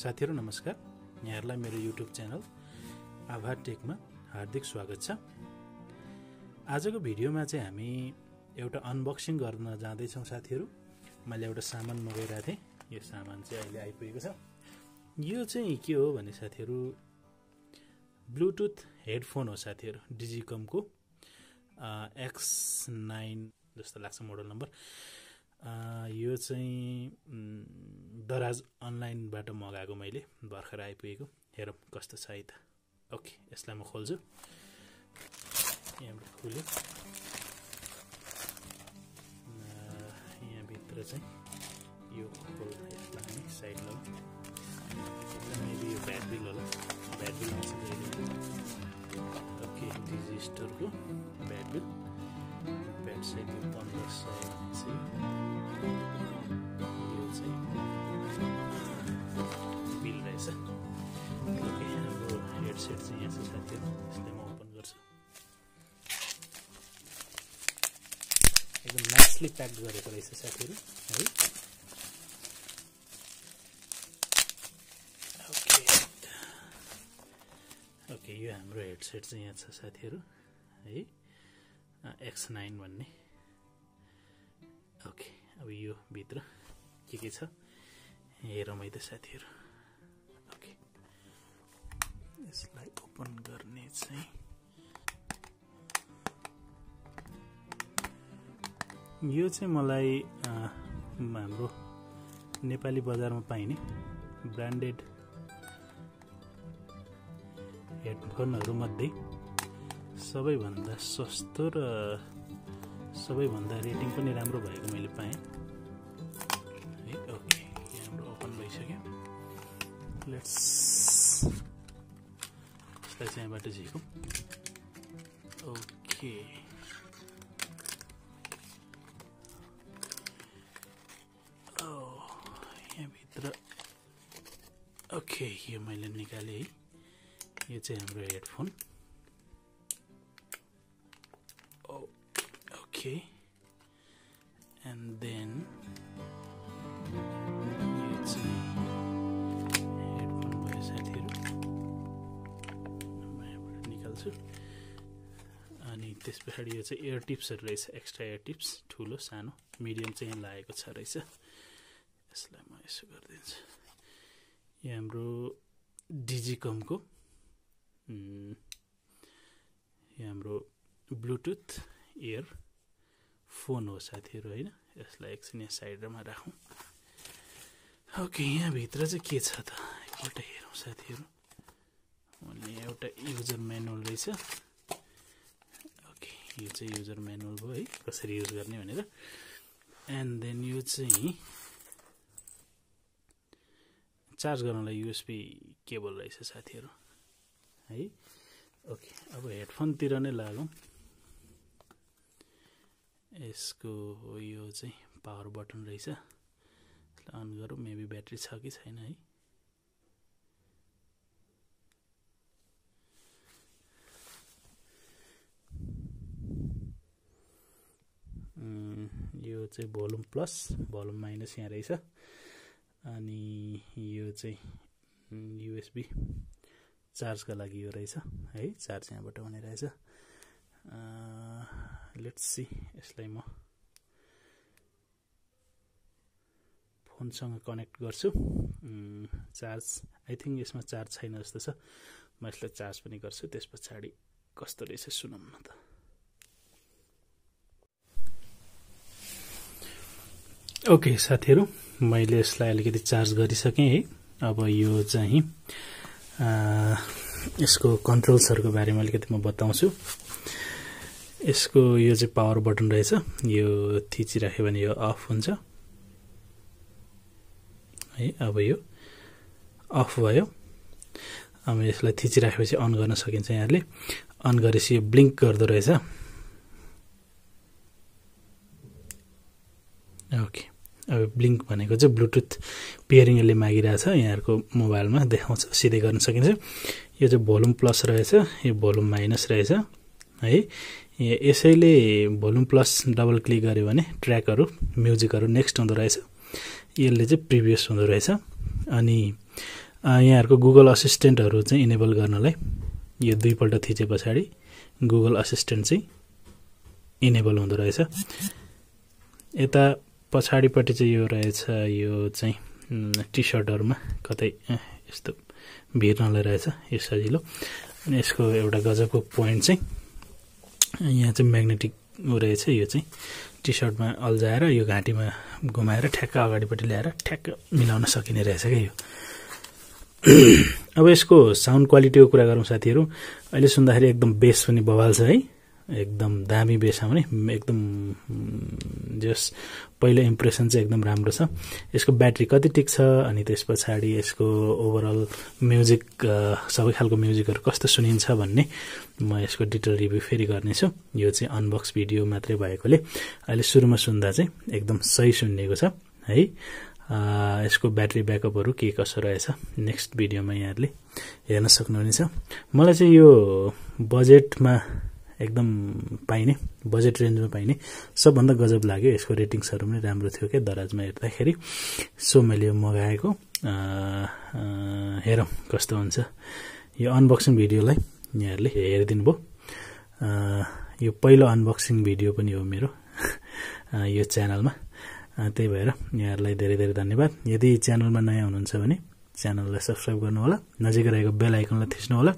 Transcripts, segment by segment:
साथीहरु नमस्कार। यहाँहरुलाई मेरो YouTube च्यानल आभा टेकमा हार्दिक स्वागत छ। आजको भिडियोमा चाहिँ हामी एउटा अनबक्सिङ गर्न जाँदै छौं साथीहरु। मैले एउटा सामान मगाइरा थिए। यो सामान चाहिँ अहिले आइपुगेको छ। यो चाहिँ के हो भने साथीहरु ब्लुटुथ हेडफोन हो साथीहरु। Digicom को X9 जस्तो लाग्छ मोडल नम्बर। यो चाहिँ दराज अनलाइनबाट मगाएको मैले भर्खर आइपुगेको। हेरौं कस्तो छ है त। ओके, यसलाई म खोल्छु। यहाँ खुल्यो। यहाँ भित्र चाहिँ यो खोल्दा यसलाई हामी साइड लगाऊ। मेबी यो ब्याट्री होला। ब्याट्री आउँछ जहिले। ओके, डिजिस्टरको ब्याट्री ब्याट साइड 1500 चाहिँ यो चाहिँ बिल रहेछ। ओके, हाम्रो हेडसेट चाहिँ यहाँ छ साथीहरु। यसलाई म ओपन गर्छु। एकदम नाइसली प्याक गरेको रहेछ साथीहरु है। ओके, यो हाम्रो हेडसेट चाहिँ यहाँ छ साथीहरु है। X9 भन्ने। ओके, अब यो भित्र के छ हेरौँ है त साथीहरु। ओके, यसलाई ओपन गर्ने चाहिँ यो चाहिँ मलाई हाम्रो नेपाली बजारमा पाइने ब्रान्डेड हेडफोनहरु मध्ये सबैभन्दा सस्तो र सबैभन्दा रेटिङ पनि राम्रो भएको मैले पाएँ है। ओके, हाम्रो ओपन भइसक्यो। लेट्स यसलाई चाहिँ यहाँबाट झिकौँ। ओके, यहाँ भित्र ओके यो मैले निकालेँ है। यो चाहिँ हाम्रो headphone. Okay, and then it's headphone भयो साथीहरु। म यहाँबाट निकाल्छु। अनि त्यसपछि यो चाहिँ एयर टिप्सहरु रहेछ। एक्स्ट्रा एयर टिप्स ठुलो सानो मिडियम चाहिँ यहाँ लागेको छ रहेछ। यसलाई म यसो गरिदिन्छु। यो हाम्रो Digicom को यो हाम्रो ब्लुटुथ इयर फोन हो साथीहरु हैन। यसलाई एकछिन यहाँ साइडमा राखौं। ओके, यहाँ भित्र चाहिँ के छ त एकपल्ट हेरौं साथीहरु। अनि एउटा युजर म्यानुअल रहेछ। ओके, यो चाहिँ युजर म्यानुअल भयो है, कसरी युज गर्ने भनेर। एन्ड देन यो चाहिँ चार्ज गर्नलाई USB केबल रहेछ साथीहरु है। ओके, अब हेडफोन तिर नै लागौं। यसको यो चाहिँ पावर बटन रहेछ। यसलाई अन गरौँ। मेबी ब्याट्री छ कि छैन है। यो चाहिँ भोल्युम प्लस भोल्युम माइनस यहाँ रहेछ। अनि यो चाहिँ USB चार्जका लागि यो रहेछ है। चार्ज यहाँबाट हुने रहेछ। लेट्स सी, यसलाई म फोनसँग कनेक्ट गर्छु। चार्ज आई थिंक यसमा चार्ज छैन जस्तो छ। म यसलाई चार्ज पनि गर्छु। त्यसपछि कस्तो रहेछ सुनौं न त। ओके साथीहरु, मैले यसलाई अलिकति चार्ज गरिसकेँ है। अब यो चाहिँ यसको कन्ट्रोल्सहरुको बारेमा अलिकति म बताउँछु। यसको यो चाहिँ पावर बटन रहेछ। यो थिचिराख्यो भने यो अफ हुन्छ है। अब यो अफ भयो। अब यसलाई थिचिराखेपछि अन गर्न सकिन्छ। यहाँले अन गरेपछि यो ब्लिंक गर्दो रहेछ। ओके, अब ब्लिंक भनेको चाहिँ ब्लुटुथ पेयरिङ यसले मागिरहेछ। यहाँहरुको मोबाइलमा देखाउँछ, सिधै गर्न सकिन्छ। यो चाहिँ भोल्युम प्लस रहेछ। यो भोल्युम माइनस रहेछ है। यसैले भोल्युम प्लस डबल क्लिक गर्यो भने ट्र्याकहरु म्युजिकहरु नेक्स्ट हुँदो रहेछ। यसले चाहिँ प्रिभियस हुँदो रहेछ। अनि यहाँहरुको गुगल असिस्टेन्टहरु चाहिँ इनेबल गर्नलाई यो दुईपल्ट थिचे पछाडी गुगल असिस्टेन्ट चाहिँ इनेबल हुँदो रहेछ। यता पछाडीपट्टि चाहिँ यो रहेछ, यो चाहिँ टी-शर्टहरुमा कतै यस्तो भिर्नलाई रहेछ, यो सजिलो। अनि यसको एउटा गजबको पोइन्ट चाहिँ यहाँ चाहिँ म्याग्नेटिक रहेछ, यो चाहिँ टी-शर्टमा अल्झाएर यो घाँटीमा घुमाएर ठ्याक्क अगाडिपट्टि ल्याएर ठ्याक्क मिलाउन सकिने रहेछ के यो। अब यसको साउन्ड क्वालिटीको कुरा गरौँ साथीहरु, अहिले सुन्दाखेरि एकदम बेस पनि बवाल छ है, एकदम दामी बेस आउने, एकदम जस पहिलो इम्प्रेसन चाहिँ एकदम राम्रो छ। यसको ब्याट्री कति टिक्छ अनि त्यसपछि यसको ओभरअल म्युजिक सबै खालको म्युजिकहरु कस्तो सुनिन्छ भन्ने म यसको डिटेल रिभ्यू फेरि गर्नेछु। यो चाहिँ अनबक्स भिडियो मात्रै भएकोले अहिले सुरुमा सुन्दा चाहिँ एकदम सही सुन्नेको छ है। यसको ब्याट्री ब्याकअपहरु के कसो रहेछ नेक्स्ट भिडियोमा यहाँहरुले हेर्न सक्नुहुनेछ। मलाई चाहिँ यो बजेटमा एकदम पाइने, बजेट रेन्जमा पाइने सबभन्दा गजब लाग्यो। यसको रेटिङ्सहरु पनि राम्रो थियो के दराजमा हेर्दाखेरि, सो मैले यो मगाएको। हेरौँ कस्तो हुन्छ। यो अनबक्सिङ भिडियोलाई यहाँहरुले हेरिदिनु भयो। यो पहिलो अनबक्सिङ भिडियो पनि हो मेरो यो च्यानलमा, त्यही भएर यहाँहरुलाई धेरै धेरै धन्यवाद। यदि च्यानलमा नयाँ हुनुहुन्छ भने च्यानललाई सब्स्क्राइब गर्नु होला, नजिकै रहेको बेल आइकनलाई थिच्नु होला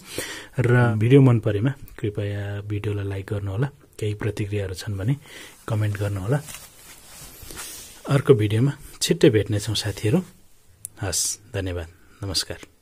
र भिडियो मन परेमा कृपया भिडियोलाई लाइक गर्नु होला। केही प्रतिक्रियाहरु छन् भने कमेन्ट गर्नु होला। अर्को भिडियोमा छिट्टै भेट्ने छौं साथीहरु। हस्, धन्यवाद, नमस्कार।